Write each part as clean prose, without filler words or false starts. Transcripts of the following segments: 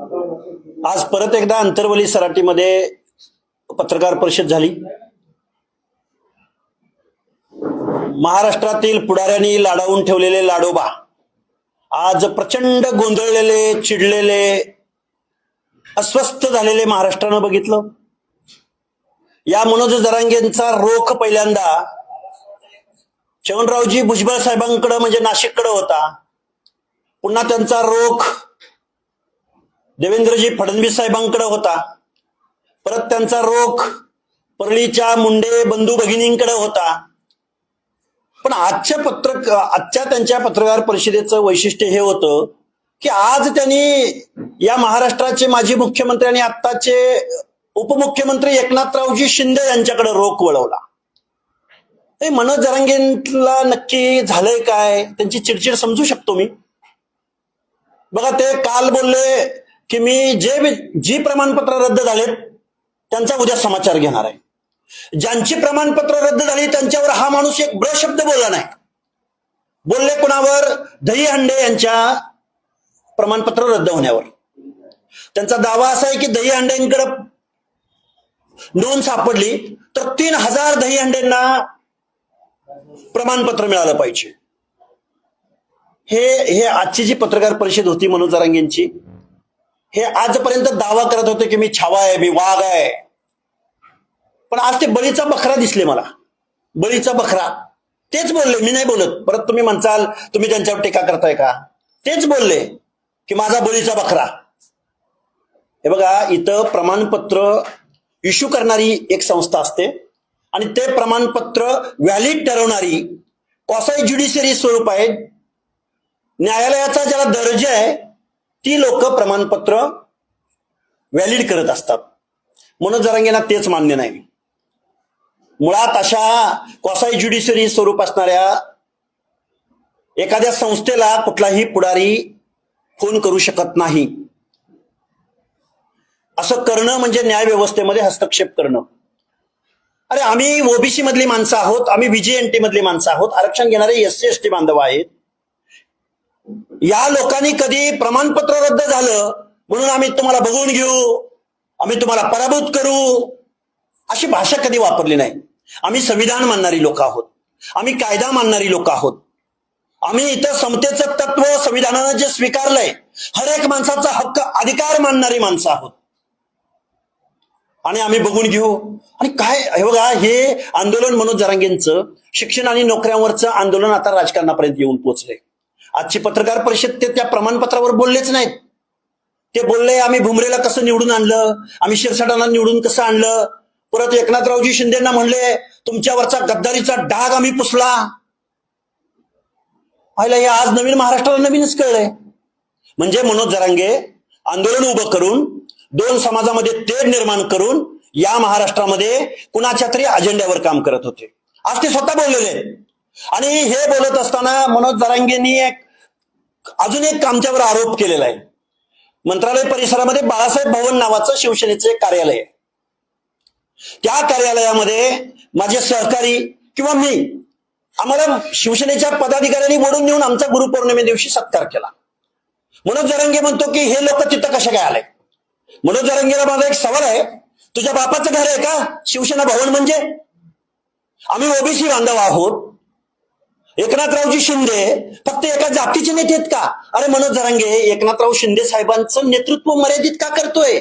आज परत एकदा अंतरवली सराटीमध्ये पत्रकार परिषद झाली। महाराष्ट्रातील पुढाऱ्यांनी लाडावून ठेवलेले लाडोबा आज प्रचंड गोंधळलेले, चिडलेले, अस्वस्थ झालेले महाराष्ट्रानं बघितलं। या मनोज जरांगेंचा रोख पहिल्यांदा चवनरावजी भुजबळ साहेबांकडे म्हणजे नाशिककडे होता। पुन्हा त्यांचा रोख देवेंद्रजी फडणवीस साहेबांकडे होता। परत त्यांचा रोख परळीच्या मुंडे बंधू भगिनींकडे होता। पण आजच्या त्यांच्या पत्रकार परिषदेचं वैशिष्ट्य हे होतं की आज त्यांनी या महाराष्ट्राचे माजी मुख्यमंत्री आणि आत्ताचे उपमुख्यमंत्री एकनाथरावजी शिंदे यांच्याकडे रोख वळवला। मनोज जरांगेंना नक्की झालंय काय, त्यांची चिडचिड समजू शकतो मी। बघा, ते काल बोलले की मी जी प्रमाणपत्र रद्द झालेत त्यांचा उद्या समाचार घेणार आहे। ज्यांची प्रमाणपत्र रद्द झाली त्यांच्यावर हा माणूस एक ब्र शब्द बोलला नाही। बोलले कुणावर? दहीहंडे यांच्या प्रमाणपत्र रद्द होण्यावर। त्यांचा दावा असा आहे की दहीहंडेंकडे नोंद सापडली तर 3000 दहीहंडेंना प्रमाणपत्र मिळालं पाहिजे। हे आजची जी पत्रकार परिषद होती मनोज जरांगेंची, हे आजपर्यंत दावा करत होते की मी छावा आहे, मी वाघ आहे। पण आज ते बळीचा बकरा दिसले मला, बळीचा बकरा। तेच बोलले, मी नाही बोलत। परत तुम्ही म्हणसाल तुम्ही त्यांच्यावर टीका करताय का, तेच बोलले की माझा बळीचा बकरा। हे बघा, इथं प्रमाणपत्र इश्यू करणारी एक संस्था असते आणि ते प्रमाणपत्र व्हॅलिड ठरवणारी क्वासाई ज्युडिशियरी स्वरूप आहे, न्यायालयाचा ज्याला दर्जा आहे, ती लोक प्रमाणपत्र व्हॅलिड करत असतात। मनोज जरांगेंना तेच मान्य नाही। मुळात अशा क्वासाई ज्युडिशियरी स्वरूप असणाऱ्या एखाद्या संस्थेला कुठलाही पुढारी फोन करू शकत नाही। असं करणं म्हणजे न्याय व्यवस्थेमध्ये हस्तक्षेप करणं। अरे, आम्ही ओबीसी मधली माणसं आहोत, आम्ही व्हीजीएनटी मधली माणसं आहोत, आरक्षण घेणारे एससी एसटी बांधव आहेत। या लोकांनी कधी प्रमाणपत्र रद्द झालं म्हणून आम्ही तुम्हाला बघून घेऊ, आम्ही तुम्हाला पराभूत करू, अशी भाषा कधी वापरली नाही। आम्ही संविधान मानणारी लोक आहोत, आम्ही कायदा मानणारी लोक आहोत, आम्ही इथं समतेचं तत्व संविधानानं जे स्वीकारलंय, हर एक माणसाचा हक्क अधिकार मानणारी माणसं आहोत आणि आम्ही बघून घेऊ। आणि काय, हे बघा, हे आंदोलन मनोज जरांगेंचं शिक्षण आणि नोकऱ्यांवरचं आंदोलन आता राजकारणापर्यंत येऊन पोहोचलंय। आजची पत्रकार परिषद ते त्या प्रमाणपत्रावर बोललेच नाहीत। ते बोलले आम्ही भुमरेला कसं निवडून आणलं, आम्ही शिरसाटांना निवडून कसं आणलं। परत एकनाथरावजी शिंदेंना म्हणले तुमच्यावरचा गद्दारीचा डाग आम्ही पुसला। हे आज नवीन महाराष्ट्राला नवीनच कळलंय। म्हणजे मनोज जरांगे आंदोलन उभं करून, दोन समाजामध्ये तेढ निर्माण करून या महाराष्ट्रामध्ये कुणाच्या तरी अजेंड्यावर काम करत होते। आज ते स्वतः बोललेले। आणि हे बोलत असताना मनोज जरांगेंनी अजून एक आमच्यावर आरोप केलेला आहे। मंत्रालय परिसरामध्ये बाळासाहेब भवन नावाचं शिवसेनेचं एक कार्यालय आहे। त्या कार्यालयामध्ये माझे सहकारी किंवा मी, आम्हाला शिवसेनेच्या पदाधिकाऱ्यांनी बोलून नेऊन आमचा गुरुपौर्णिमे दिवशी सत्कार केला। मनोज जरांगे म्हणतो की हे लोक तिथं कशा काय आले। मनोज जरांगेला माझा एक सवाल आहे, तुझ्या बापाचं घर आहे का शिवसेना भवन म्हणजे? आम्ही ओबीसी बांधव आहोत। एकनाथरावजी शिंदे फक्त एका जातीचे नेते आहेत का? अरे मनोज जरांगे एकनाथराव शिंदे साहेबांचं नेतृत्व मर्यादित का करतोय?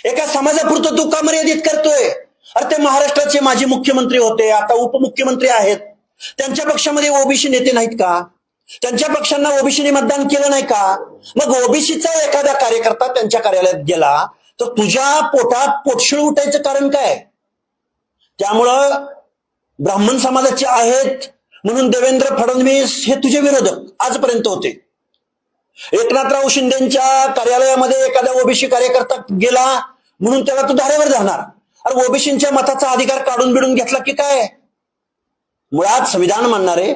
एका समाजापुरतं तू का मर्यादित करतोय? अरे ते महाराष्ट्राचे माजी मुख्यमंत्री होते, आता उपमुख्यमंत्री आहेत। त्यांच्या पक्षामध्ये ओबीसी नेते नाहीत का? त्यांच्या पक्षांना ओबीसीने मतदान केलं नाही का? मग ओबीसीचा एखादा कार्यकर्ता त्यांच्या कार्यालयात गेला तर तुझ्या पोटात पोटशिळ उठायचं कारण काय? त्यामुळं ब्राह्मण समाजाचे आहेत म्हणून देवेंद्र फडणवीस हे तुझे विरोधक आजपर्यंत होते। एकनाथराव शिंदेच्या कार्यालयामध्ये एखादा ओबीसी कार्यकर्ता गेला म्हणून त्याला तू धारेवर जाणार। अरे ओबीसींच्या मताचा अधिकार काढून बिडून घेतला की काय? मुळात संविधान मानणारे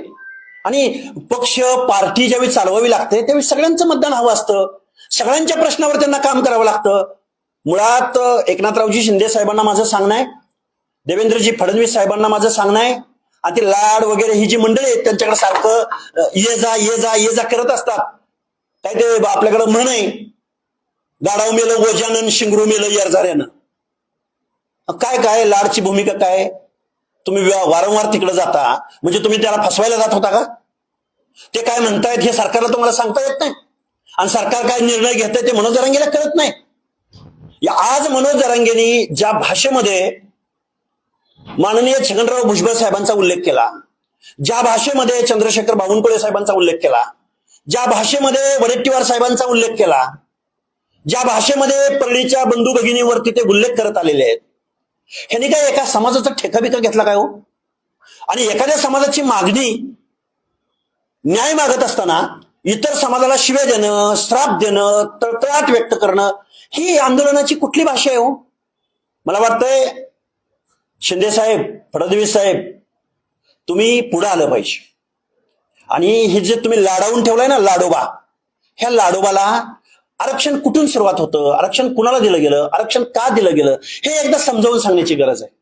आणि पक्ष पार्टी ज्यावेळी चालवावी लागते त्यावेळी सगळ्यांचं मतदान हवं असतं, सगळ्यांच्या प्रश्नावर त्यांना काम करावं लागतं। मुळात एकनाथरावजी शिंदे साहेबांना माझं सांगणं आहे, देवेंद्रजी फडणवीस साहेबांना माझं सांगणं आहे, आणि ते लाड वगैरे ही जी मंडळी आहेत त्यांच्याकडे सारखं ये जा ये जा ये जा करत असतात। काय ते आपल्याकडे म्हण आहे, गाडाव मेलं गजानन, शिंगरू मेलं येरझाऱ्यानं. काय काय लाडची भूमिका काय? तुम्ही वारंवार तिकडे जाता म्हणजे तुम्ही त्याला फसवायला जात होता का? ते काय म्हणतायत हे सरकारला तुम्हाला सांगता येत नाही, आणि सरकार काय निर्णय घेत ते मनोज जरांगेला कळत नाही. आज मनोज जरांगेंनी ज्या भाषेमध्ये माननीय छगनराव भुजबळ साहेबांचा उल्लेख केला, ज्या भाषेमध्ये चंद्रशेखर बावनकुळे साहेबांचा उल्लेख केला, ज्या भाषेमध्ये वडेट्टीवार साहेबांचा उल्लेख केला, ज्या भाषेमध्ये परळीच्या बंधू भगिनीवरती ते उल्लेख करत आलेले आहेत, ह्यांनी काय एका समाजाचा ठेका बिका घेतला काय हो? आणि एखाद्या समाजाची मागणी न्याय मागत असताना इतर समाजाला शिव्या देणं, श्राप देणं, तळतळाट व्यक्त करणं ही आंदोलनाची कुठली भाषा आहे हो? मला वाटतंय शिंदे साहेब, फडणवीस साहेब, तुम्ही पुढे आलं पाहिजे. आणि हे जे तुम्ही लाडावून ठेवलाय ना लाडोबा, ह्या लाडोबाला आरक्षण कुठून सुरुवात होतं, आरक्षण कुणाला दिलं गेलं, आरक्षण का दिलं गेलं हे एकदा समजावून सांगण्याची गरज आहे.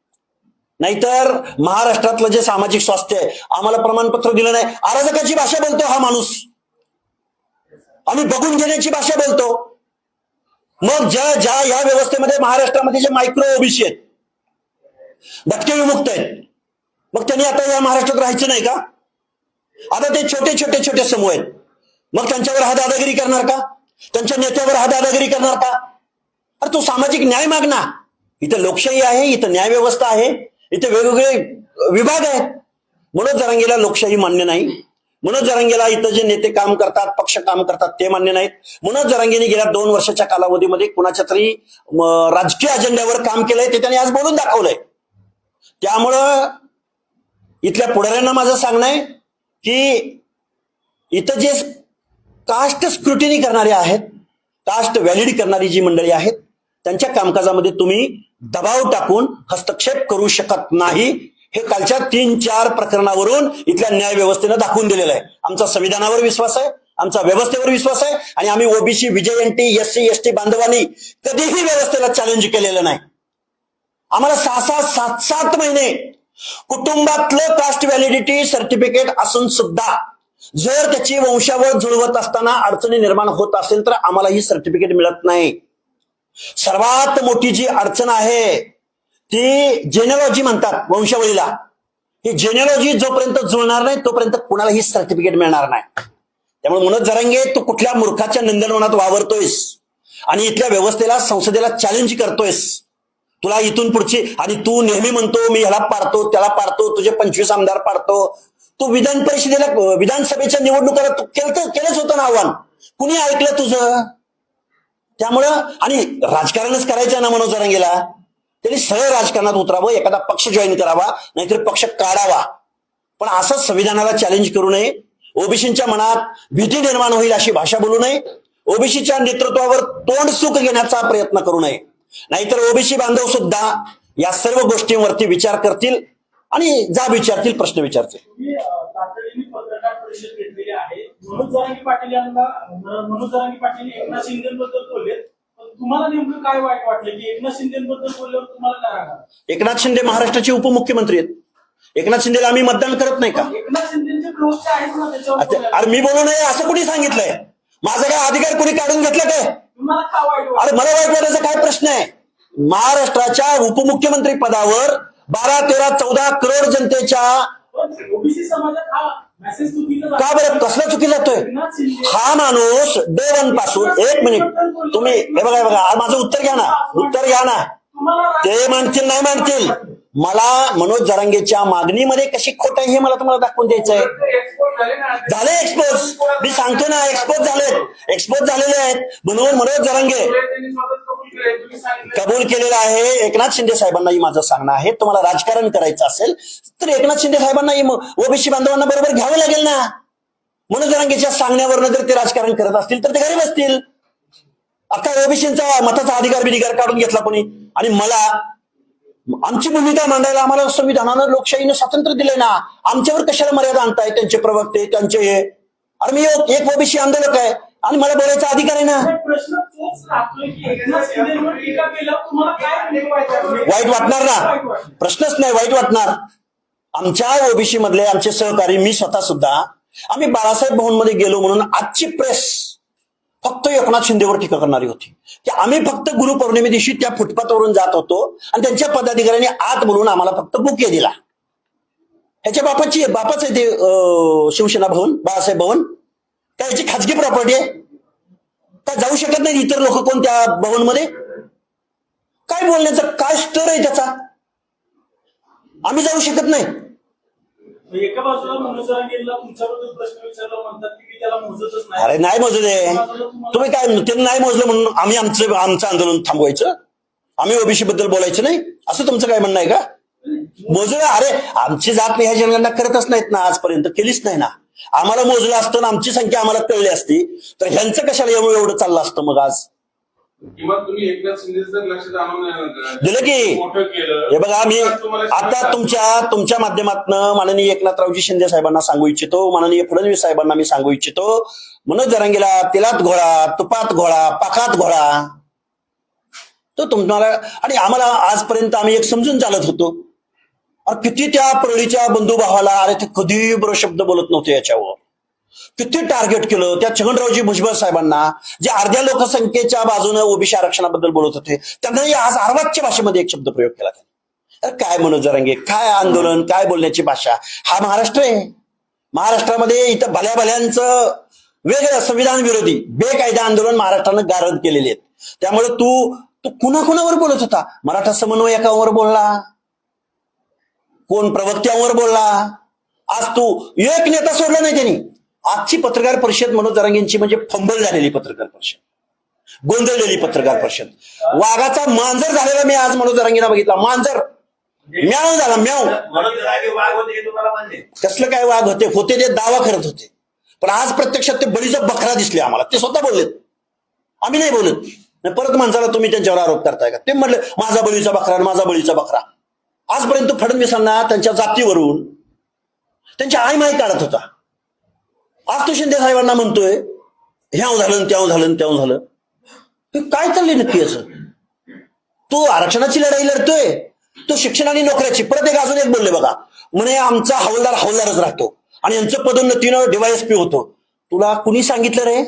नाहीतर महाराष्ट्रातलं जे सामाजिक स्वास्थ्य आहे, आम्हाला प्रमाणपत्र दिलं नाही, अराजकाची भाषा बोलतो हा माणूस, आम्ही बघून घेण्याची भाषा बोलतो. मग ज्या ज्या या व्यवस्थेमध्ये महाराष्ट्रामध्ये जे मायक्रो ओबीसी आहेत, भटके विमुक्त आहेत, मग त्यांनी आता या महाराष्ट्रात राहायचं नाही का? आता ते छोटे छोटे छोटे समूह आहेत, मग त्यांच्यावर हा दादागिरी करणार का? त्यांच्या नेत्यावर हा दादागिरी करणार का? अरे तो सामाजिक न्याय माग ना. इथं लोकशाही आहे, इथं न्याय व्यवस्था आहे, इथे वेगवेगळे विभाग आहेत. मनोज जरांगेला लोकशाही मान्य नाही. मनोज जरांगेला इथं जे नेते काम करतात, पक्ष काम करतात ते मान्य नाहीत. मनोज जरांगेने गेल्या 2 वर्षाच्या कालावधीमध्ये कुणाच्या तरी राजकीय अजेंड्यावर काम केलंय, ते त्यांनी आज बोलून दाखवलंय. त्यामुळं इथल्या पुढाऱ्यांना माझं सांगणं आहे की इथं जे कास्ट स्क्रुटिनी करणारे आहेत, कास्ट व्हॅलिड करणारी जी मंडळी आहेत, त्यांच्या कामकाजामध्ये तुम्ही दबाव टाकून हस्तक्षेप करू शकत नाही. हे कालच्या 3-4 प्रकरणावरून इथल्या न्याय व्यवस्थेनं दाखवून दिलेलं आहे. आमचा संविधानावर विश्वास आहे, आमचा व्यवस्थेवर विश्वास आहे, आणि आम्ही ओबीसी, विजयंती, एससी एसटी बांधवांनी कधीही व्यवस्थेला चॅलेंज केलेलं नाही. आम्हाला 6-6, 7-7 महिने कुटुंबातलं कास्ट व्हॅलिडिटी सर्टिफिकेट असून सुद्धा जर त्याची वंशावळ जुळवत असताना अडचणी निर्माण होत असेल तर आम्हाला ही सर्टिफिकेट मिळत नाही. सर्वात मोठी जी अडचण आहे ती जेनेलॉजी म्हणतात वंशावळीला. ही जेनेलॉजी जोपर्यंत जुळणार नाही तोपर्यंत कुणाला ही सर्टिफिकेट मिळणार नाही. त्यामुळे मनोज जरांगे, तू कुठल्या मूर्खाच्या नंदनवनात वावरतोयस आणि इथल्या व्यवस्थेला, संसदेला चॅलेंज करतोयस. तुला इथून पुढची, आणि तू नेहमी म्हणतो मी ह्याला पाडतो त्याला पाडतो, तुझे 25 आमदार पाडतो. तू विधान परिषदेला, विधानसभेच्या निवडणुकाला तू केलंच होतं ना आव्हान, कुणी ऐकलं तुझं? त्यामुळं, आणि राजकारणच करायचं ना मनोज जरांगेला, त्यांनी सरळ राजकारणात उतरावं, एखादा पक्ष जॉईन करावा, नाहीतर पक्ष काढावा. पण असं संविधानाला चॅलेंज करू नये. ओबीसीच्या मनात भीती निर्माण होईल अशी भाषा बोलू नये. ओबीसीच्या नेतृत्वावर तोंडसुख घेण्याचा प्रयत्न करू नये. नाहीतर ओबीसी बांधव सुद्धा या सर्व गोष्टींवरती विचार करतील आणि जा विचारतील, प्रश्न विचारतील. पत्रकार परिषद घेतलेली आहे. मनोज जरांगे पाटील एकनाथ शिंदेबद्दल बोलले, तुम्हाला नेमकं काय वाईट वाटलं की एकनाथ शिंदेबद्दल बोलल्यावर तुम्हाला काय राहणार? एकनाथ शिंदे महाराष्ट्राचे उपमुख्यमंत्री आहेत. एकनाथ शिंदेला आम्ही मतदान करत नाही का? एकनाथ शिंदेचे प्रवक्ते आहेत ना त्याच्यावर. अरे मी बोलू नये असं कुणी सांगितलंय? माझा काय अधिकार कुणी काढून घेतला काय? तुम्हाला काय वाईट वाटलं? अरे मला वाईट वाटायचा काय प्रश्न आहे? महाराष्ट्राच्या उपमुख्यमंत्री पदावर 12-13-14 करोड जनतेच्या, ओबीसी समाजात हा मेसेज चुकीचा का बरं कसला चुकी जातोय? हा माणूस डे 1 पासून, 1 मिनिट तुम्ही हे बघा माझं उत्तर घ्या ना. ते मानतील नाही मानतील, मला मनोज जरांगेच्या मागणीमध्ये कशी खोट आहे हे मला तुम्हाला दाखवून द्यायचं आहे. झाले एक्सपोज, मी सांगतो ना, एक्सपोज झालेले आहेत. म्हणून मनोज जरांगे कबूल केलेला आहे. एकनाथ शिंदे साहेबांनाही माझं सांगणं आहे, तुम्हाला राजकारण करायचं असेल तर एकनाथ शिंदे साहेबांनाही ओबीसी बांधवांना बरोबर घ्यावं लागेल ना. मनोज जरांगेच्या सांगण्यावरनं जर ते राजकारण करत असतील तर ते घरी बसतील. आता ओबीसीचा मताचा अधिकार काढून घेतला कोणी, आणि मला आमची भूमिका मांडायला आम्हाला संविधानानं, लोकशाहीनं स्वातंत्र्य दिलंय ना. आमच्यावर कशाला मर्यादा आणताय? त्यांचे प्रवक्ते, त्यांचे हे. अरे मी एक ओबीसी आंदोलक आहे आणि मला बोलायचा अधिकार आहे ना. प्रश्न तोच राहतोय की एकनाथ शिंदेवर टीका केल्यावर तुम्हाला काय वाईट वाटणार ना? प्रश्नच नाही, वाईट वाटणार. आमच्या ओबीसी मधले आमचे सहकारी, मी स्वतः सुद्धा, आम्ही बाळासाहेब भवनमध्ये गेलो म्हणून आजची प्रेस फक्त एकनाथ शिंदेवर टीका करणारी होती की आम्ही फक्त गुरुपौर्णिमे दिवशी त्या फुटपाथवरून जात होतो आणि त्यांच्या पदाधिकाऱ्यांनी आत बोलून आम्हाला फक्त बुके दिला. ह्याच्या बापाच आहे ते शिवसेना भवन, बाळासाहेब भवन, काय याची खाजगी प्रॉपर्टी आहे का? जाऊ शकत नाही इतर लोक कोण त्या भवनमध्ये? काय बोलण्याचा काय स्तर आहे त्याचा? आम्ही जाऊ शकत नाही. एका बाजूला मनोज जरांगेला तुमच्याबद्दल प्रश्न विचारला म्हणतात की त्याला मोजतच नाही. अरे नाही मोजू दे. तुम्ही काय त्यांनी नाही मोजलं म्हणून आम्ही आमचं आंदोलन थांबवायचं? आम्ही ओबीसी बद्दल बोलायचं नाही असं तुमचं काय म्हणणं आहे का? मोजलं. अरे आमची जात ह्या जनगणना करतच नाहीत ना, आजपर्यंत केलीच नाही ना. आम्हाला मोजलं असतं ना, आमची संख्या आम्हाला कळली असती तर ह्यांचं कशाला एवढं चाललं असतं मग आज? किंवा तुम्ही एकनाथ शिंदेचं लक्षात आणून दिलं की मोठं केलं. हे बघा, मी आता तुमच्या माध्यमातून माननीय एकनाथरावजी शिंदे साहेबांना सांगू इच्छितो, माननीय फडणवीस साहेबांना मी सांगू इच्छितो, मनोज जरांगेला तेलात घोळा, तुपात घोळा, पाकात घोळा. तो तुम्हाला आणि आम्हाला आजपर्यंत आम्ही एक समजून चालत होतो. अरे किती त्या परळीच्या बंधुभावाला, अरे ते कधी बरं शब्द बोलत नव्हते याच्यावर, किती टार्गेट केलं त्या छगनरावजी भुजबळ साहेबांना, जे अर्ध्या लोकसंख्येच्या बाजूने ओबीसी आरक्षणाबद्दल बोलत होते, त्यांनाही आज अर्वाच्य भाषेमध्ये एक शब्द प्रयोग केला त्यांनी. अरे काय मनोज जरांगे, काय आंदोलन, काय बोलण्याची भाषा? हा महाराष्ट्र आहे. महाराष्ट्रामध्ये इथं भल्या भल्यांचं वेगळं संविधान विरोधी बेकायदा आंदोलन महाराष्ट्रानं गारद केलेले आहेत. त्यामुळे तू कुणाकुणावर बोलत होता? मराठा समन्वयकांवर बोलला, कोण प्रवक्त्यांवर बोलला. आज तू एक नेता सोडला नाही त्यांनी. आजची पत्रकार परिषद मनोज जरांगेंची म्हणजे फंबल झालेली पत्रकार परिषद, गोंधळलेली पत्रकार परिषद. वाघाचा मांजर झालेला मी आज मनोज जरांगेंना बघितला. मांजर म्याव झाला, म्याव. कसलं काय वाघ होते ते दावा करत होते, पण आज प्रत्यक्षात ते बळीचा बकरा दिसले आम्हाला. ते स्वतः बोललेत, आम्ही नाही बोलत. परत माणसाला तुम्ही त्यांच्यावर आरोप करताय का? ते म्हणले माझा बळीचा बकरा, माझा बळीचा बकरा. आजपर्यंत फडणवीसांना त्यांच्या जातीवरून त्यांची आयमाय काढत होता. आज तो शिंदे साहेबांना म्हणतोय ह्याव झालं, त्याव झालं, त्याव झालं. हे काय चाललंय नक्की याचं? तो आरक्षणाची लढाई लढतोय, तो शिक्षण आणि नोकऱ्याची. परत एक अजून एक बोलले बघा, म्हणे आमचा हवालदारच राहतो आणि यांचं पदोन्नतीनं डीवायएसपी होतो. तुला कुणी सांगितलं रे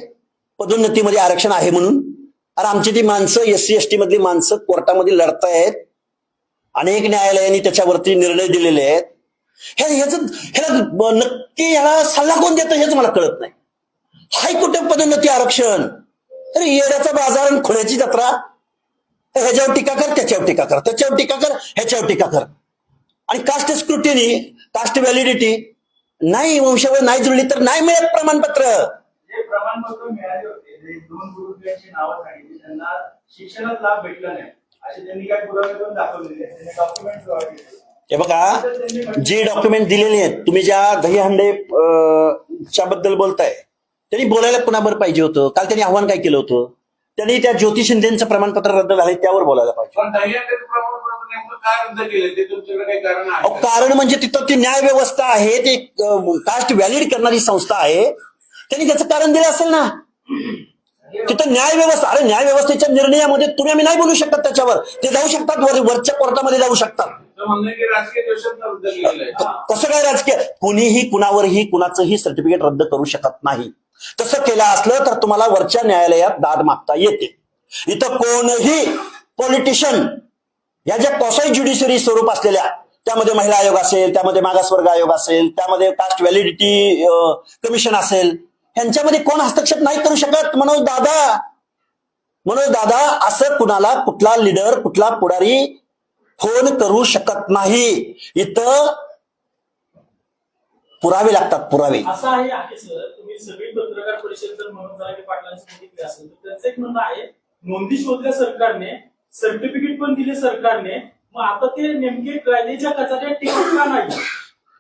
पदोन्नतीमध्ये आरक्षण आहे म्हणून? अरे आमची ती माणसं SC ST मधली माणसं कोर्टामध्ये लढतायत, अनेक न्यायालयांनी त्याच्यावरती निर्णय दिलेले आहेत. ह्याला नक्की ह्याला सल्ला कोण देतं हेच मला कळत नाही. हायकोर्ट पदोन्नती आरक्षण, अरे येड्याचा बाजार आणि खुळ्याची जत्रा. ह्याच्यावर टीका कर, त्याच्यावर टीका कर, त्याच्यावर टीका कर, ह्याच्यावर टीका कर. आणि कास्ट स्क्रुटिनी, कास्ट व्हॅलिडिटी नाही, वंशावळ नाही जुळली तर नाही मिळत प्रमाणपत्र. जे प्रमाणपत्र मिळाले होते, जे 2 गुरुजी नावं सांगितली, त्यांना शिक्षणात लाभ भेटला नाही असे त्यांनी काही पुरावे करून दाखवलेले आहेत. त्यांनी डॉक्युमेंट प्रोव्हाइड केले. हे बघा, जे डॉक्युमेंट दिलेले आहेत, तुम्ही ज्या दहीहंडे च्या बद्दल बोलताय, त्यांनी बोलायला कुणावर पाहिजे होतं? काल त्यांनी आव्हान काय केलं होतं? त्यांनी त्या ज्योती शिंदेचं प्रमाणपत्र रद्द झालंय त्यावर बोलायला पाहिजे. पण दहीहंडीचं प्रमाणपत्र नेमकं काय रद्द केलं ते तुमच्याकडे काही कारण आहे? कारण म्हणजे तिथं ती न्याय व्यवस्था आहे, ते कास्ट व्हॅलिड करणारी संस्था आहे, त्यांनी त्याचं कारण दिलं असेल ना. तिथं न्याय व्यवस्था, अरे न्याय व्यवस्थेच्या निर्णयामध्ये तुम्ही आम्ही नाही बोलू शकत. त्याच्यावर ते जाऊ शकतात, वरच्या कोर्टामध्ये जाऊ शकतात. म्हणणं की राजकीय द्वेषात रद्द केलेलं आहे. कसं काय राजकीय? कुणीही कुणावरही कुणाचंही सर्टिफिकेट रद्द करू शकत नाही. तसं केलं असलं तर तुम्हाला वरच्या न्यायालयात दाद मागता येते. इथं कोणही पॉलिटिशियन या ज्या कॉसाई ज्युडिशरी स्वरूप असलेल्या, त्यामध्ये महिला आयोग असेल, त्यामध्ये मागासवर्ग आयोग असेल, त्यामध्ये कास्ट व्हॅलिडिटी कमिशन असेल, ह्यांच्यामध्ये कोण हस्तक्षेप नाही करू शकत. मनोज दादा असं कुणाला कुठला लीडर, कुठला पुढारी फोन करू शकत नाही. इथं पुरावे लागतात, पुरावे. असं आहे सर, तुम्ही सगळी पत्रकार परिषद जर मनोज जरांगे पाटलांची बघितली असेल तर त्यांचं एक म्हणणं आहे, नोंदी शोधल्या सरकारने, सर्टिफिकेट पण दिले सरकारने, मग आता ते नेमके कायद्याच्या कचाट्यात टिकत का नाही?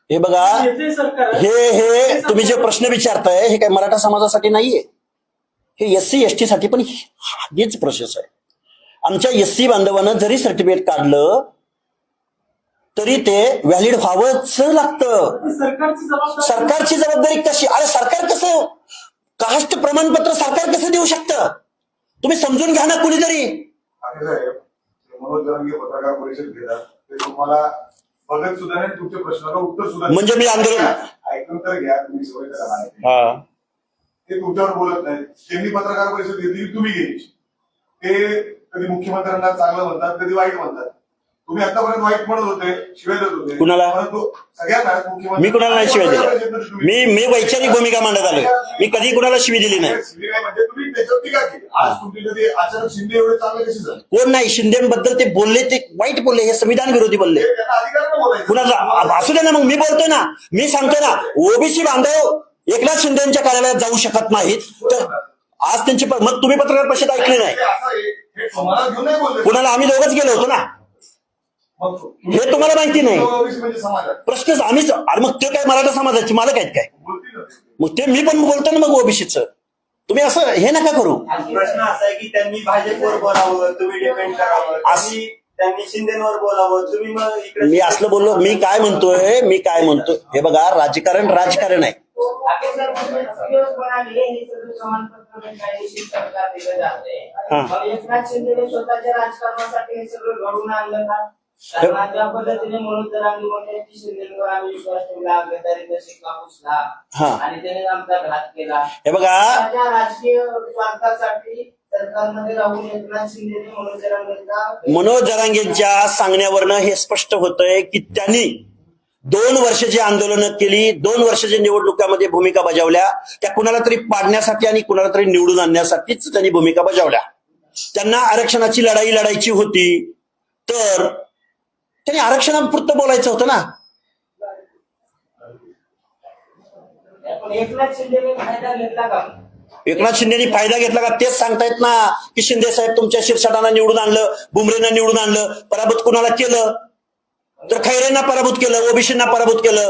हे बघा, हे तुम्ही जे प्रश्न विचारताय हे काय मराठा समाजासाठी नाहीये, हे SC ST साठी पण हीच प्रोसेस आहे. आमच्या SC बांधवानं जरी सर्टिफिकेट काढलं तरी ते व्हॅलिड व्हावंच लागतं. सरकारची जबाबदारी कशी? अरे सरकार कसं कास्ट प्रमाणपत्र सरकार कसं देऊ शकतं? तुम्ही समजून घ्या ना कुणीतरी. मनोज जरांगे पत्रकार परिषद घेतात, ते तुम्हाला बघत सुद्धा नाही, तुमच्या प्रश्नाला उत्तर सुद्धा म्हणजे मी आंदोलन ऐकून तर घ्या, तुम्ही सवय करा. ते तुमच्यावर बोलत नाहीत. त्यांनी पत्रकार परिषद घेतली, तुम्ही घ्यायची. ते कधी मुख्यमंत्र्यांना चांगलं म्हणतात, कधी वाईट म्हणतात. तुम्ही आतापर्यंत वाईट म्हणत होते, शिवाय देत होते. कुणाला? परंतु सगळ्यांना मुख्यमंत्री मी कुणाला नाही शिवाय दिल्या. मी वैचारिक भूमिका मांडत आलोय. मी कधी कुणाला शिवी दिली नाही. म्हणजे तुम्ही त्याच्यावर टीका केली. आज तुमची कधी अचानक शिंदे एवढे चांगले कसे झाले? कोण नाही, शिंदेबद्दल ते बोलले, ते वाईट बोलले, हे संविधान विरोधी बोलले. त्यांना अधिकार नाही बोलायचं. कुणाचा असू दे ना, मग मी बोलतोय ना, मी सांगतोय ना, ओबीसी बांधव एकनाथ शिंदेच्या कार्यालयात जाऊ शकत नाहीत. तर आज त्यांची मग तुम्ही पत्रकार परिषद ऐकली नाही. हे असं आहे, हे तुम्हाला घेऊन नाही बोलले. कुणाला? आम्ही दोघंच गेलो होतो ना. मग हे तुम्हाला माहिती नाही. ओबीसी म्हणजे समाजात प्रश्नच आम्हीच. अरे मग ते काय मराठा समाजाची मालक आहेत काय? बोलतील ना ते. मग ते मी पण बोलतो ना, मग ओबीसीचं. तुम्ही असं हे नका करू. प्रश्न असा आहे की त्यांनी भाजपवर बोलावं, तुम्ही डिपेंड करावं, त्यांनी शिंदेवर बोलावं, तुम्ही मग इकडे. मी असलं बोललो. मी काय म्हणतोय, हे बघा, राजकारण आहे. मग एकनाथ शिंदे स्वतःच्या राजकारणासाठी हे सगळं घडवून आणलं का? कारण ज्या पद्धतीने मनोज जरांगे यांनी शिंदेवर आम्ही विश्वास ठेवला, गद्दारीचा शिक्का पुसला आणि त्याने आमचा घात केला. हे बघा, त्याच्या राजकीय स्वार्थासाठी सरकारमध्ये राहून एकनाथ शिंदेने मनोज जरांगेंच्या सांगण्यावरनं हे स्पष्ट होतंय की त्यांनी 2 वर्ष जी आंदोलनं केली, 2 वर्ष जे निवडणुकामध्ये भूमिका बजावल्या, त्या कुणाला तरी पाडण्यासाठी आणि कुणाला तरी निवडून आणण्यासाठीच त्यांनी भूमिका बजावल्या. त्यांना आरक्षणाची लढाई लढायची होती, तर त्यांनी आरक्षणापुरतं बोलायचं होतं ना. एकनाथ शिंदेने फायदा घेतला का? एकनाथ शिंदेनी फायदा घेतला का? तेच सांगतायत ना की शिंदे साहेब तुमच्या शिरसाटांना निवडून आणलं, बुमरेंना निवडून आणलं, पराभूत कुणाला केलं? तर खैरेंना पराभूत केलं, ओबीसींना पराभूत केलं.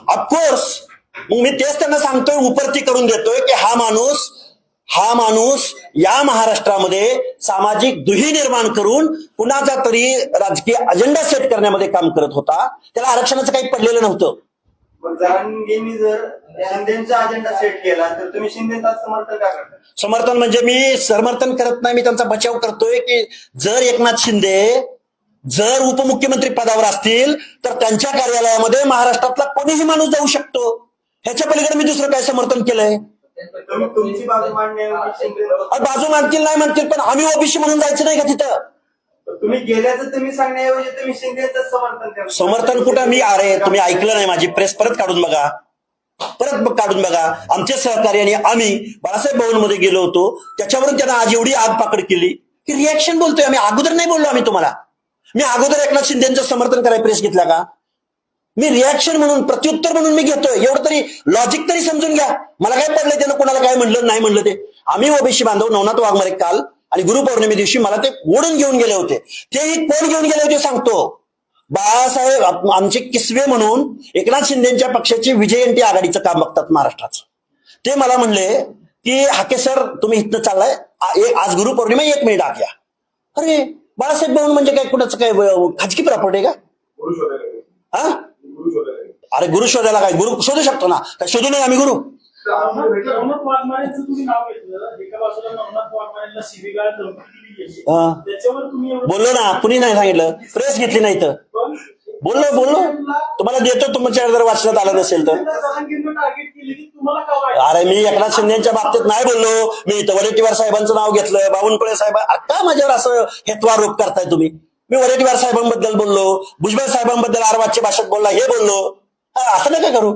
ऑफकोर्स. मग मी तेच त्यांना सांगतोय, उपरती करून देतोय की हा माणूस या महाराष्ट्रामध्ये सामाजिक दुही निर्माण करून कुणाचा तरी राजकीय अजेंडा सेट करण्यामध्ये काम करत होता. त्याला आरक्षणाचं काही पडलेलं नव्हतं. पण जरांगेंनी जर शिंदेचा अजेंडा सेट केला तर तुम्ही शिंदेचा समर्थन का करता? समर्थन म्हणजे मी समर्थन करत नाही, मी त्यांचा बचाव करतोय की जर एकनाथ शिंदे जर उपमुख्यमंत्री पदावर असतील तर त्यांच्या कार्यालयामध्ये महाराष्ट्रातला कोणीही माणूस जाऊ शकतो. ह्याच्या पलीकडे मी दुसरं काय समर्थन केलंय? तुमची बाजू मांडणे बाजू मानतील नाही म्हणतील, पण आम्ही ओबीसी म्हणून जायचं नाही का तिथं? तुम्ही गेल्याचं तुम्ही सांगण्याऐवजी तुम्ही शिंदेचं समर्थन करा. समर्थन कुठं? मी अरे तुम्ही ऐकलं नाही माझी प्रेस, परत काढून बघा. आमचे सहकारी आणि आम्ही बाळासाहेब भवनमध्ये गेलो होतो, त्याच्यावरून त्यांना आज एवढी आग पाकड केली की रिॲक्शन बोलतोय. आम्ही अगोदर नाही बोललो. मी अगोदर एकनाथ शिंदेचं समर्थन करायला प्रेस घेतला का? मी रिॲक्शन म्हणून, प्रत्युत्तर म्हणून मी घेतोय. एवढं तरी लॉजिक तरी समजून घ्या. मला काय पडलंय त्यानं, कोणाला काय म्हणलं नाही म्हणलं ते. आम्ही ओबीसी बांधव नवनाथ वाघमारे काल आणि गुरुपौर्णिमे दिवशी मला ते ओढून घेऊन गेले होते. तेही कोण घेऊन गेले होते सांगतो. बाळासाहेब आमचे किसवे म्हणून एकनाथ शिंदेच्या पक्षाची विजयंती आघाडीचं काम बघतात महाराष्ट्राचं. ते मला म्हणले की हाके सर तुम्ही इथनं चाललाय, आज गुरुपौर्णिमा 1 मिनिट आत या. अरे बाळासाहेब भवन म्हणजे काय, कुणाचं काय खाजगी प्रॉपर्टी आहे का? गुरु शोधायला गेले. हा, गुरु शोधायला गेले. अरे गुरु शोधायला काय, गुरु शोधू शकतो ना, काय शोधू नये आम्ही गुरु? नवनाथ वाघमारेंचं तुम्ही नाव घेतलं, एका बाजूला नवनाथ वाघमारेंना शिवीगाळ धमकी दिली गेली, हा. त्याच्यावर तुम्ही बोललो ना, कुणी नाही सांगितलं, प्रेस घेतली नाही तर बोललो. तुम्हाला देतो, तुमच्या जर वाचण्यात आलं नसेल तर. टार्गेट केली की तुम्हाला का वाईट? अरे मी एकनाथ शिंदेच्या बाबतीत नाही बोललो. मी इथं वडेट्टीवार साहेबांचं नाव घेतलं, बावनकुळे साहेब. का माझ्यावर असं हेत्वारोप करताय तुम्ही? मी वडेट्टीवार साहेबांबद्दल बोललो, भुजबळ साहेबांबद्दल आरवाच्य भाषेत बोलला हे बोललो. असं नका करू.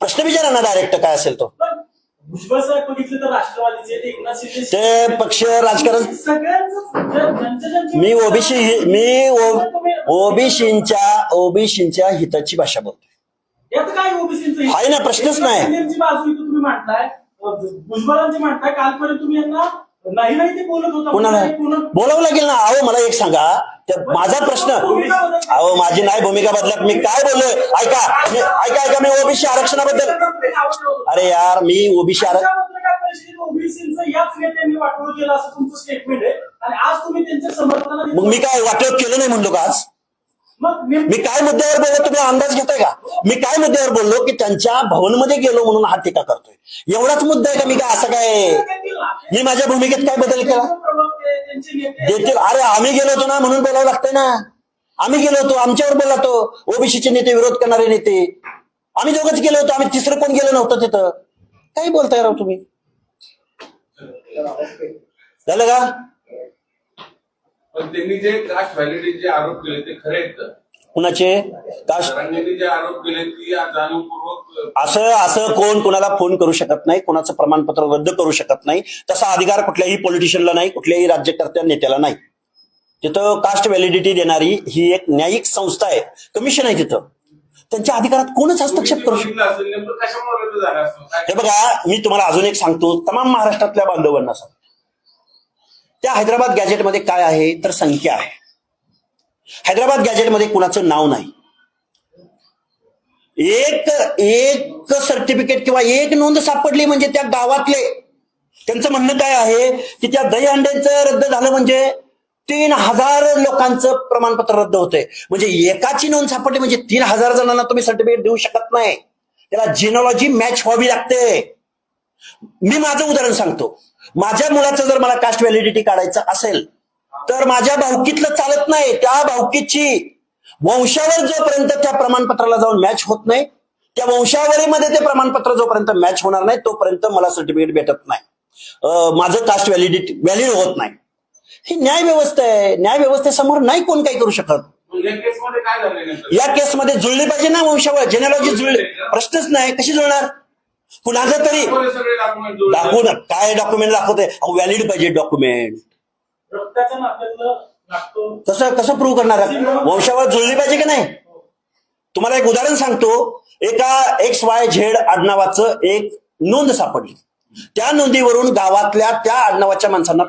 प्रश्न विचारा ना डायरेक्ट काय असेल तो. भुजबळ साहेब बघितले तर राष्ट्रवादीचे, एकनाथ शिंदे ते पक्ष राजकारण. मी ओबीसींच्या हिताची भाषा बोलतोय. यात काय ओबीसीचं आहे ना, प्रश्नच नाही. बाजू इथं तुम्ही मांडताय, भुजबळांची मांडताय. कालपर्यंत तुम्ही यांना नाही ते बोलत होता. कुणाला बोलावं लागेल ना? अहो मला एक सांगा, माझा प्रश्न, अहो माझी नाही भूमिका बदलत. मी काय बोललोय ऐका मी ओबीसी आरक्षणाबद्दल. अरे यार मी ओबीसी ओबीसीचं याच नेत्यांनी वाटोळ केलं असं तुमचं स्टेटमेंट आहे, आणि आज तुम्ही त्यांच्या समर्थनाला. मग मी काय वाटप केलं नाही म्हणलो का आज? मी काय मुद्द्यावर बोललो तुम्ही अंदाज घेताय का? मी काय मुद्द्यावर बोललो की त्यांच्या भवनमध्ये गेलो म्हणून हा टीका करतोय, एवढाच मुद्दा आहे का? मी काय असं काय, मी माझ्या भूमिकेत काय बदल केला? देतील. अरे आम्ही गेलो होतो ना म्हणून बोलावं लागतंय ना. आम्ही गेलो होतो, आमच्यावर बोला तो. ओबीसीचे नेते, विरोध करणारे नेते, आम्ही दोघंच गेलो होतो, आम्ही तिसरं कोण गेलो नव्हतं तिथं. काही बोलताय राव तुम्ही. झालं का? पण त्यांनी जे कास्ट व्हॅलिडिटीचे आरोप केले ते खरे आहेत का? कुणाचे कास्ट? जरांगेंनी जे आरोप केले ती जाणीवपूर्वक असं कोण कुणाला फोन करू शकत नाही, कोणाचं प्रमाणपत्र रद्द करू शकत नाही. तसा अधिकार कुठल्याही पॉलिटिशियनला नाही, कुठल्याही राज्यकर्त्या नेत्याला नाही. तिथं कास्ट व्हॅलिडिटी देणारी ही एक न्यायिक संस्था आहे, कमिशन आहे तिथं. त्यांच्या अधिकारात कोणच हस्तक्षेप करू शकत. असेल नेमकं कशामुळे रद्द झाला असतो? हे बघा, मी तुम्हाला अजून एक सांगतो तमाम महाराष्ट्रातल्या बांधवांना सांगतो. त्या हैदराबाद गॅजेटमध्ये काय आहे तर संख्या आहे. हैदराबाद गॅजेटमध्ये कुणाचं नाव नाही. एक सर्टिफिकेट किंवा एक नोंद सापडली म्हणजे त्या गावातले, त्यांचं म्हणणं काय आहे की त्या दहीहंड्यांचं रद्द झालं म्हणजे 3000 लोकांचं प्रमाणपत्र रद्द होतंय. म्हणजे एकाची नोंद सापडली म्हणजे 3000 जणांना तुम्ही सर्टिफिकेट देऊ शकत नाही. त्याला जिनॉलॉजी मॅच व्हावी लागते. मी माझं उदाहरण सांगतो. माझ्या मुलाचं जर मला कास्ट व्हॅलिडिटी काढायचं असेल तर माझ्या भावकीतलं चालत नाही. त्या भावकीची वंशावळ जोपर्यंत त्या प्रमाणपत्राला जाऊन मॅच होत नाही, त्या वंशावळीमध्ये ते प्रमाणपत्र जोपर्यंत मॅच होणार नाही तोपर्यंत मला सर्टिफिकेट भेटत नाही. माझं कास्ट व्हॅलिडिटी व्हॅलिड होत नाही. ही न्याय व्यवस्था आहे. न्याय व्यवस्थेसमोर नाही कोण काही करू शकत. या केसमध्ये काय झालं नेमकं? या केसमध्ये जुळली पाहिजे ना वंशावळ, जेनेलॉजी जुळली, प्रश्नच नाही. कशी जुळणार? कुणाचं तरी सगळे डॉक्युमेंट दाखवून काय डॉक्युमेंट दाखवते? व्हॅलिड पाहिजे डॉक्युमेंट. रक्ताच्या नात्यातलं लागतो. कसं प्रूव्ह करणार? वंशावळ जुळली पाहिजे की नाही? तुम्हाला एक उदाहरण सांगतो. एका XYZ आडनावाचं एक नोंद सापडली. त्या नोंदीवरून गावातल्या त्या आडनावाच्या माणसांना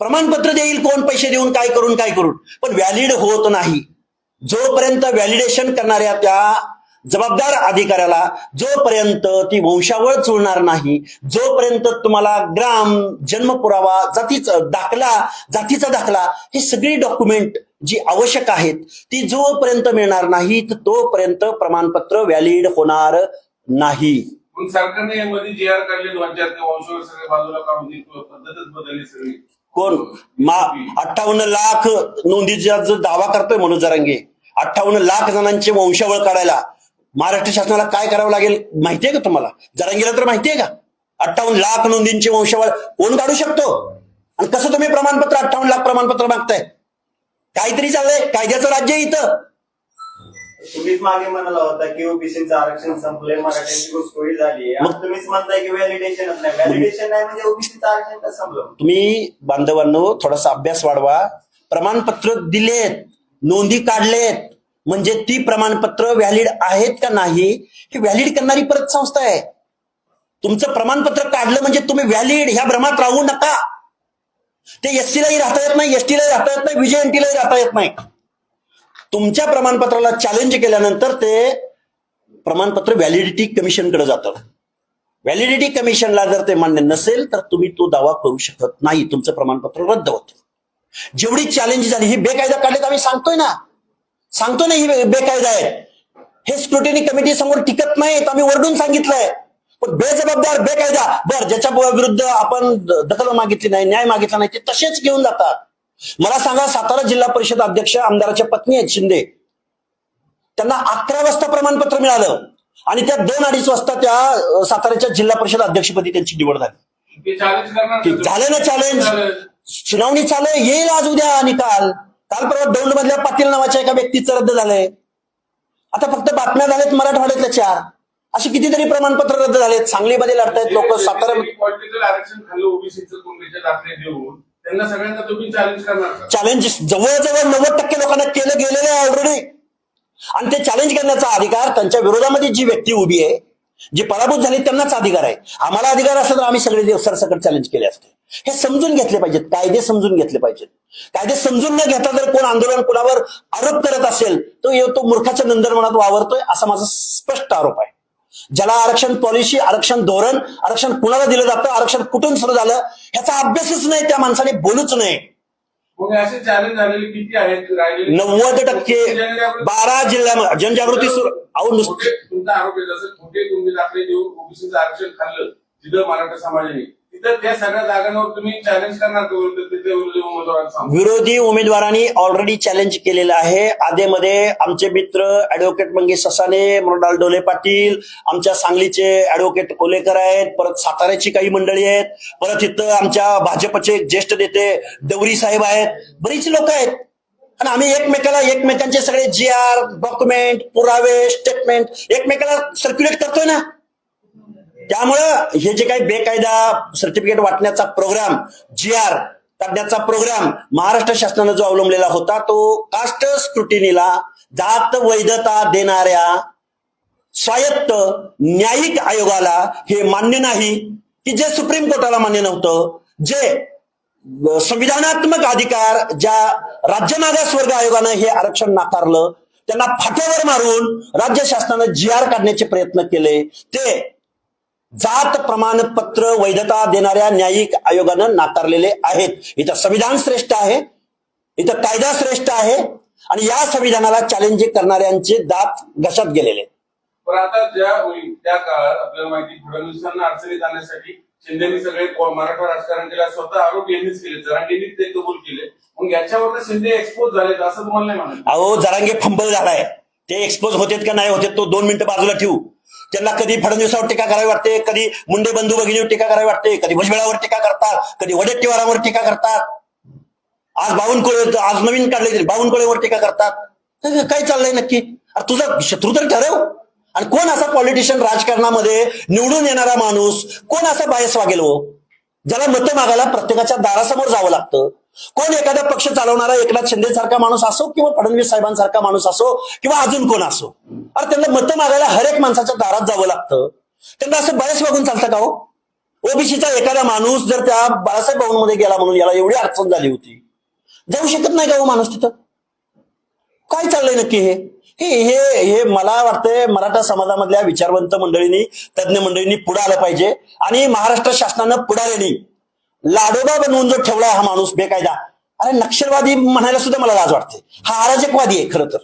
प्रमाणपत्र देईल कोण, पैसे देऊन काय करून, पण व्हॅलिड होत नाही. जोपर्यंत व्हॅलिडेशन करणाऱ्या त्या जबाबदार अधिकाऱ्याला जोपर्यंत ती वंशावळ जुळणार नाही, जोपर्यंत तुम्हाला ग्राम, जन्म पुरावा, जातीचा दाखला ही सगळी डॉक्युमेंट जी आवश्यक आहेत ती जोपर्यंत मिळणार नाहीत तोपर्यंत प्रमाणपत्र व्हॅलिड होणार नाही. पण सरकारने यामध्ये GR काढले 2000 वंशावळ सगळे बाजूला काढून ती पद्धतच बदलली सगळी. कोण 58 लाख नोंदीचा जो दावा करतोय मनोज जरांगे, 58 लाख जणांची वंशावळ काढायला महाराष्ट्र शासनाला काय करावं लागेल माहितीये का तुम्हाला? जरांगेला तर माहितीये का? 58 लाख नोंदींची वंशावळ कोण काढू शकतो? आणि कसं तुम्ही प्रमाणपत्र 58 लाख प्रमाणपत्र मागताय? काहीतरी चाललंय. कायद्याचं राज्य आहे इथं. तुम्हीच मागे म्हणाला होता की ओबीसीचं आरक्षण संपलंय, मराठ्यांची घुसखोरी झाली. मग तुम्हीच म्हणताय की व्हॅलिडेशनच नाही. व्हॅलिडेशन नाही म्हणजे ओबीसीचं आरक्षण कसं संपलं? तुम्ही बांधवांनो थोडासा अभ्यास वाढवा. प्रमाणपत्र दिलेत, नोंदी काढलेत म्हणजे ती प्रमाणपत्र व्हॅलिड आहेत का नाही हे व्हॅलिड करणारी परत संस्था आहे. तुमचं प्रमाणपत्र काढलं म्हणजे तुम्ही व्हॅलिड ह्या भ्रमात राहू नका. ते एसटीलाही राहता येत नाही, एसटीलाही राहता येत नाही, VJNTलाही राहता येत नाही. तुमच्या प्रमाणपत्राला चॅलेंज केल्यानंतर ते प्रमाणपत्र व्हॅलिडिटी कमिशनकडे जातं. व्हॅलिडिटी कमिशनला जर ते मान्य नसेल तर तुम्ही तो दावा करू शकत नाही. तुमचं प्रमाणपत्र रद्द होतं. जेवढी चॅलेंज झाली ही बेकायदा काढलीत आम्ही सांगतोय ना ही बेकायदा आहे. हे स्क्रुटिनी कमिटी समोर टिकत नाहीत, आम्ही वरडून सांगितलंय. पण बेजबाबदार बेकायदा ज्याच्या विरुद्ध आपण दखल मागितली नाही, न्याय मागितला नाही, ते तसेच घेऊन जातात. मला सांगा, सातारा जिल्हा परिषद अध्यक्ष आमदाराच्या पत्नी आहेत शिंदे, त्यांना 11 वाजता प्रमाणपत्र मिळालं आणि त्या 2-2:30 वाजता त्या साताऱ्याच्या जिल्हा परिषद अध्यक्षपदी त्यांची निवड झाली. झालं ना चॅलेंज? सुनावणी चालू आहे, येईल आज उद्या निकाल. काल परवा दौंड मधल्या पाटील नावाच्या एका व्यक्तीचं रद्द झालंय. आता फक्त बातम्या झाल्यात मराठवाड्यातल्या 4. अशी कितीतरी प्रमाणपत्र रद्द झालेत. सांगलीमध्ये लढतायत लोक, सातारा पॉलिटिकल आरक्षण खाल्लं ओबीसीचं कोणत्याच्या दाखले देऊन त्यांना सगळ्यांना तुम्ही चॅलेंज करणार का? चॅलेंज जवळजवळ 90% लोकांना केलं गेलेलं आहे ऑलरेडी. आणि ते चॅलेंज करण्याचा अधिकार त्यांच्या विरोधामध्ये जी व्यक्ती उभी आहे, जी पराभूत झाली त्यांनाच अधिकार आहे. आम्हाला अधिकार असता तर आम्ही सगळे सरसकट चॅलेंज केले असते. हे समजून घेतले पाहिजेत, कायदे समजून घेतले पाहिजेत. कायदे समजून न घेता जर कोण आंदोलन कुणावर आरोप करत असेल तो मूर्खाच्या नंदनवनात वावरतोय असा माझा स्पष्ट आरोप आहे. ज्याला आरक्षण पॉलिसी, आरक्षण धोरण, आरक्षण कुणाला दिलं जातं, आरक्षण कुठून सुरू झालं ह्याचा अभ्यासच नाही, त्या माणसाने बोलूच नाही. मग असे चॅलेंज झालेले किती आहेत? 90% 12 जिल्ह्यामध्ये जनजागृती सुरू. तुमचा आरोप आहे जसं खोटे तुम्ही दाखले देऊन ओबीसीचं आरक्षण खाल्लं जिथं मराठा समाजाने, तिथं तर त्या सगळ्या जागांवर तुम्ही चॅलेंज करणार का तिथे उमेदवारांना? विरोधी उमेदवारांनी ऑलरेडी चॅलेंज केलेलं आहे. आधेमध्ये आमचे मित्र ऍडव्होकेट मंगेश ससाने, मृणाल डोले पाटील, आमच्या सांगलीचे ऍडव्होकेट कोलेकर आहेत, परत साताऱ्याची काही मंडळी आहेत, परत इथं आमच्या भाजपचे ज्येष्ठ नेते दौरी साहेब आहेत, बरीच लोक आहेत. आणि आम्ही एकमेकांचे सगळे GR, डॉक्युमेंट, पुरावे, स्टेटमेंट एकमेकाला सर्क्युलेट करतोय ना. त्यामुळं हे जे काही बेकायदा सर्टिफिकेट वाटण्याचा प्रोग्राम, GR काढण्याचा प्रोग्राम महाराष्ट्र शासनानं जो अवलंबलेला होता, तो कास्ट स्क्रुटिनीला जात वैधता देणाऱ्या स्वायत्त न्यायिक आयोगाला हे मान्य नाही, की जे सुप्रीम कोर्टाला मान्य नव्हतं, जे संविधानात्मक अधिकार ज्या राज्य मागासवर्ग आयोगानं हे आरक्षण नाकारलं, त्यांना फाट्यावर मारून राज्य शासनानं GR काढण्याचे प्रयत्न केले, ते जात प्रमाणपत्र वैधता देणाऱ्या न्यायिक आयोगानं नाकारलेले आहेत. इथं संविधान श्रेष्ठ आहे, इथं कायदा श्रेष्ठ आहे, आणि या संविधानाला चॅलेंज करणाऱ्यांचे दात घशात गेलेले. पण आता त्या काळात आपल्याला माहिती, फडणवीसांना अडचणीत आणण्यासाठी शिंदेनी सगळे मराठा राजकारण केलं, स्वतः आरोप यांनीच केले, जरांगेंनी ते कबूल केले. मग याच्यावर शिंदे एक्सपोज झालेत असं तुम्हाला नाही म्हणाल? अहो, जरांगे फंबल झालाय. ते एक्सपोज होतेत का नाही होते तो 2 मिनिटं बाजूला ठेवू. त्यांना कधी फडणवीसावर टीका करावी वाटते, कधी मुंडे बंधू भगिनीवर टीका करावी वाटते, कधी भुजबळावर टीका करतात, कधी वडेट्टीवारावर टीका करतात. आज बावनकुळे, आज नवीन काढले बावनकुळेवर टीका करतात. काय चाललंय नक्की? अरे तुझा शत्रू तर ठरव. आणि कोण असा पॉलिटिशियन राजकारणामध्ये निवडून येणारा माणूस, कोण असा बायस वागेल हो, ज्याला मतं मागायला प्रत्येकाच्या दारासमोर जावं लागतं? कोण एखादा पक्ष चालवणारा एकनाथ शिंदे सारखा माणूस असो, किंवा फडणवीस साहेबांसारखा माणूस असो, किंवा अजून कोण असो, अरे त्यांना मतं मागायला हर एक माणसाच्या दारात जावं लागतं. त्यांना असं बायस वागून चालतं का हो? ओबीसीचा एखादा माणूस जर त्या बाळासाहेब भवनमध्ये गेला म्हणून याला एवढी अडचण झाली होती, जाऊ शकत नाही का हो माणूस तिथं? काय चाललंय नक्की हे? हे मला वाटतंय मराठा समाजामधल्या विचारवंत मंडळींनी, तज्ज्ञ मंडळींनी पुढे आलं पाहिजे. आणि महाराष्ट्र शासनानं पुढाऱ्यांनी लाडोबा बनवून जो ठेवलाय हा माणूस बेकायदा, अरे नक्षलवादी म्हणायला सुद्धा मला लाज वाटते. हा अराजकवादी आहे खरं तर.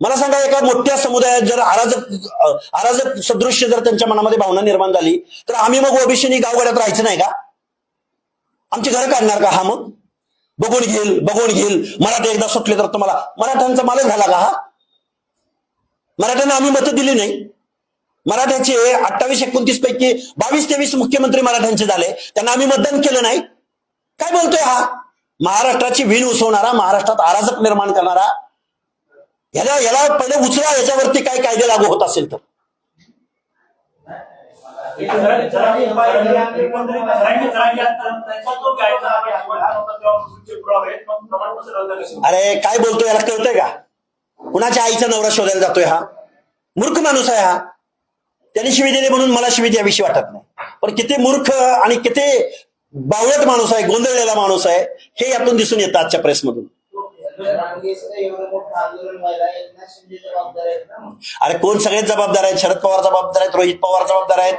मला सांगा, एका मोठ्या समुदायात जर अराजक सदृश्य जर त्यांच्या मनामध्ये भावना निर्माण झाली, तर आम्ही मग ओबीसीनी गावगाड्यात राहायचं नाही का? आमची घरं काढणार का हा? मग बघून घेईल मराठा एकदा सुटले तर तुम्हाला मराठ्यांचा मालक झाला का हा? मराठ्यांना आम्ही मतं दिली नाही. मराठ्याचे 28-29 पैकी 22-23 मुख्यमंत्री मराठ्यांचे झाले, त्यांना आम्ही मतदान केलं नाही. काय बोलतोय हा? महाराष्ट्राची वीण उसवणारा, महाराष्ट्रात अराजक निर्माण करणारा, याला पहिले उचला. याच्यावरती काय कायदे लागू होत असेल तर. अरे काय बोलतोय, याला कळतंय का? कुणाच्या आईचा नवरा शोधायला जातोय हा? मूर्ख माणूस आहे हा. त्यांनी शिवी दिली म्हणून मला शिवी द्यावीशी वाटत नाही. पण किती मूर्ख आणि किती बावळट माणूस आहे, गोंधळलेला माणूस आहे, हे यातून दिसून येतं आजच्या प्रेसमधून. अरे कोण? सगळेच जबाबदार आहेत. शरद पवार जबाबदार आहेत, रोहित पवार जबाबदार आहेत.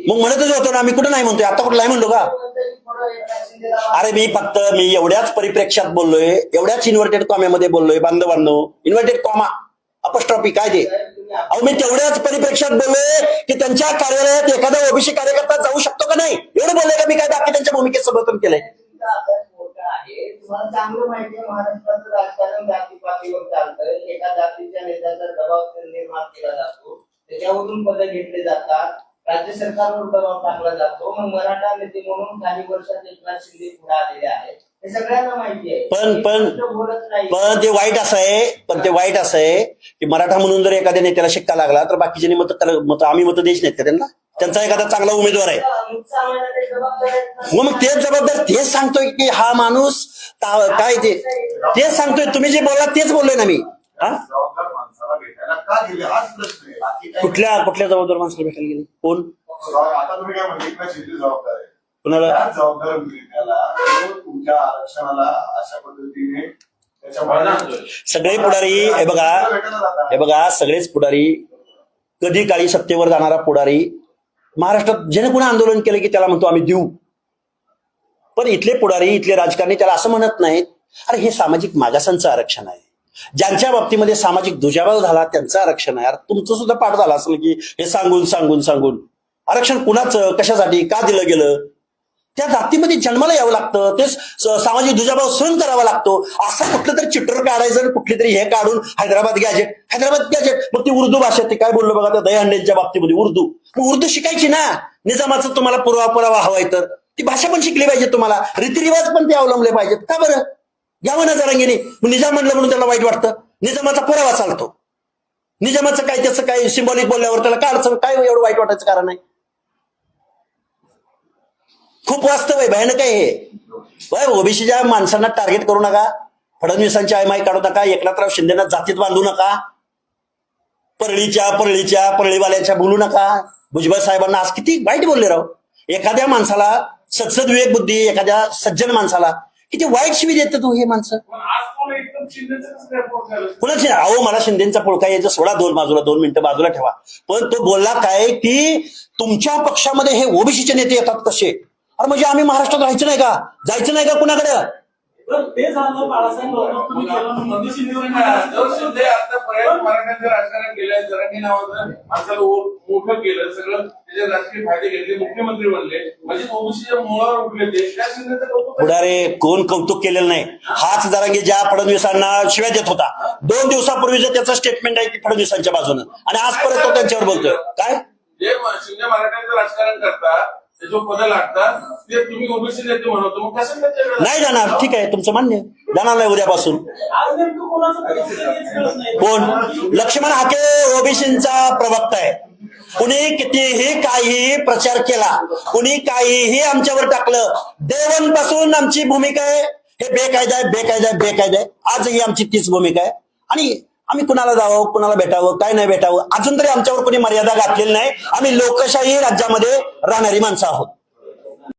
मग म्हणतच होतो ना, आम्ही कुठं नाही म्हणतोय, आता कुठं नाही म्हणलो का? अरे मी एवढ्याच परिप्रेक्षात बोललोय, एवढ्याच इन्व्हर्टेड कॉम्यामध्ये बोललोय. बांधवांनो, इन्व्हर्टेड कॉमा अपस्ट्रॉफी काय ते? अहो, मी तेवढ्याच परिप्रेक्षात बोललोय की त्यांच्या कार्यालयात एखादा ओबीसी कार्यकर्ता जाऊ शकतो का नाही, एवढं बोललोय का मी? काय बाकी त्यांच्या भूमिकेत समर्थन केलंय? तुम्हाला चांगलं माहिती आहे, महाराष्ट्राचं राजकारण जातीपातीवर चालतं. एका जातीच्या नेत्याचा दबाव निर्माण केला जातो, त्याच्यावरून पदं घेतले जातात, राज्य सरकारवर दबाव टाकला जातो. मग मराठा नेते म्हणून काही वर्षात एकनाथ शिंदे पुढे आलेले आहेत, हे सगळ्यांना माहिती आहे. पण ते वाईट असं आहे की मराठा म्हणून जर एखाद्या नेत्याला शिक्का लागला तर बाकीच्यांनी मत आम्ही मत द्यायच नाहीत का त्यांना? त्यांचा एखादा चांगला उमेदवार आहे, मग तेच जबाबदार. तेच सांगतोय की हा माणूस काय तेच सांगतोय. तुम्ही जे बोलला तेच बोललोय ना मी. जबाबदार माणसाला भेटायला का गेले हाच प्रश्न आहे. कुठल्या जबाबदार माणसाला भेटायला गेले? कोण? आता तुम्ही काय म्हणले, एकनाथ शिंदे जबाबदार आहे. कुणाला? त्याच जबाबदार त्याला तुमच्या आरक्षणाला अशा पद्धतीने सगळे पुढारी हे बघा सगळेच पुढारी, कधी काळी सत्तेवर जाणारा पुढारी महाराष्ट्रात ज्याने कुणा आंदोलन केलं की त्याला म्हणतो आम्ही देऊ. पण इथले पुढारी, इथले राजकारणी त्याला असं म्हणत नाहीत, अरे हे सामाजिक मागासांचं आरक्षण आहे, ज्यांच्या बाबतीमध्ये सामाजिक दुजाभाव झाला त्यांचं आरक्षण आहे. तुमचं सुद्धा पाठ झाला असेल की हे सांगून आरक्षण कुणाचं, कशासाठी, का दिलं गेलं. त्या जातीमध्ये जन्माला यावं लागतं, ते सामाजिक दुजाभाव सहन करावा लागतो. असं कुठलं तरी चित्र काढायचं, कुठली तरी हे काढून हैदराबाद गॅजेट. मग ती उर्दू भाषेत ते काय बोललो बघा त्या दहीहंडीच्या बाबतीमध्ये उर्दू शिकायची ना. निजामाचं तुम्हाला पुरावा हवाय तर ती भाषा पण शिकली पाहिजे, तुम्हाला रीतिरिवाज पण ते अवलंबले पाहिजेत. का बरं घ्यावं ना जरांगीने. निजाम म्हणलं म्हणून त्याला वाईट वाटतं. निजामाचा पुरावा चालतो. निजामाचं काय त्याचं काय सिंबॉलिक बोलल्यावर त्याला काय अडचण, काय एवढं वाईट वाटायचं कारण आहे. खूप वास्तव आहे, भयानक आहे हे. ओबीसीच्या माणसांना टार्गेट करू नका. फडणवीसांची आयमाई काढू नका. एकनाथराव शिंदेना जातीत बांधू नका. परळीवाल्याच्या बोलू नका. भुजबळ साहेबांना आज किती वाईट बोलले राव. एखाद्या माणसाला सद्सद विवेक बुद्धी, एखाद्या सज्जन माणसाला किती वाईट शिवी देतात तो हे माणसं. पण आज कोण एकदम शिंदेचं कसं काय पोट झालं? कुणाचे अहो मला शिंदेचा पोळका यायचं सोडा, 2 मिनिटं बाजूला ठेवा. पण तो बोलला काय की तुमच्या पक्षामध्ये हे ओबीसीचे नेते येतात कसे. अरे म्हणजे आम्ही महाराष्ट्रात राहायचं नाही का, जायचं नाही का कुणाकडे. तर ते झालं बाळासाहेब थोरात तुम्ही केलं मोदी शिंदे आतापर्यंत मराठ्यांचं राजकारण केलंय, जरांगी नावाचं माणसाला मोठं केलं, सगळं त्याचे राजकीय फायदे घेतले, मुख्यमंत्री बनले, म्हणजे ओबीसीच्या मुळावर उठले ते. त्या शिंदेचं कौतुक पुढारे कोण कौतुक केलेलं नाही. हाच जरांगी ज्या फडणवीसांना शिव्या देत होता 2 दिवसापूर्वीच त्याचं स्टेटमेंट आहे की फडणवीसांच्या बाजूनं, आणि आज परत तो त्यांच्यावर बोलतोय. काय जे शिंदे मराठ्यांचं राजकारण करतात त्याच्या पदं लागतात ते तुम्ही ओबीसी नेते म्हणतो, मग कसं नाही जाणार. ठीक आहे तुमचं मान्य, जाणार नाही उद्यापासून. आज नेमकं कोणाचं प्रवक्ता हेच कळत नाही. कोण? लक्ष्मण हाके ओबीसींचा प्रवक्ता आहे. कुणी कितीही काही प्रचार केला, कुणी काहीही आमच्यावर टाकलं, देवांपासून आमची भूमिका आहे हे बेकायदा आहे. आजही आमची तीच भूमिका आहे. आणि आम्ही कुणाला जावं, कुणाला भेटावं, काय नाही भेटावं, अजून तरी आमच्यावर कोणी मर्यादा घातलेली नाही. आम्ही लोकशाही राज्यामध्ये राहणारी माणसं आहोत.